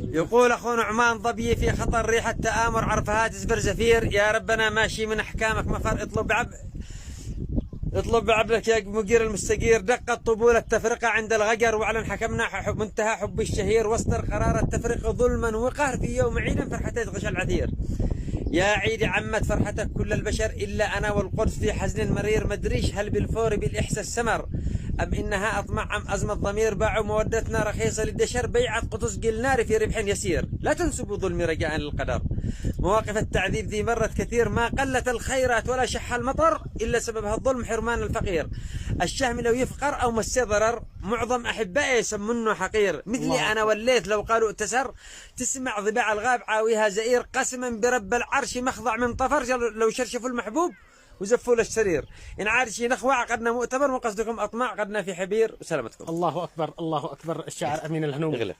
يقول أخو نعمان ضبي في خطر ريحة تآمر عرفها تزبر زفير. يا ربنا ماشي من أحكامك مفر. اطلب بعبدك يا مقير المستقير. دقت طبول التفرقة عند الغجر واعلن حكمنا منتهى حب الشهير. واصدر قرار التفرقة ظلما وقهر في يوم عيد فرحتي تغشى العثير. يا عيد عمت فرحتك كل البشر إلا أنا والقدس في حزن مرير. مدريش هل بالفور بالإحساس سمر أم إنها أطمع أم أزمة ضمير. باعوا مودتنا رخيصة للدشر بيعة قطز قل نار في ربح يسير. لا تنسبوا ظلمي رجاء للقدر. مواقف التعذيب ذي مرت كثير ما قلت الخيرات ولا شح المطر إلا سببها الظلم حرمان الفقير. الشهم لو يفقر أو مسي ضرر معظم أحبائي يسمونه حقير. مثلي أنا وليت لو قالوا اتسر. تسمع ضباع الغاب عاويها زئير. قسما برب العرش مخضع من طفر لو شرشفوا المحبوب وزفوا له السرير. إن عارشي نخوة عقدنا مؤتمر وقصدكم أطماع قدنا في حبير. وسلامتكم. الله أكبر الله أكبر. الشاعر أمين الهنوم.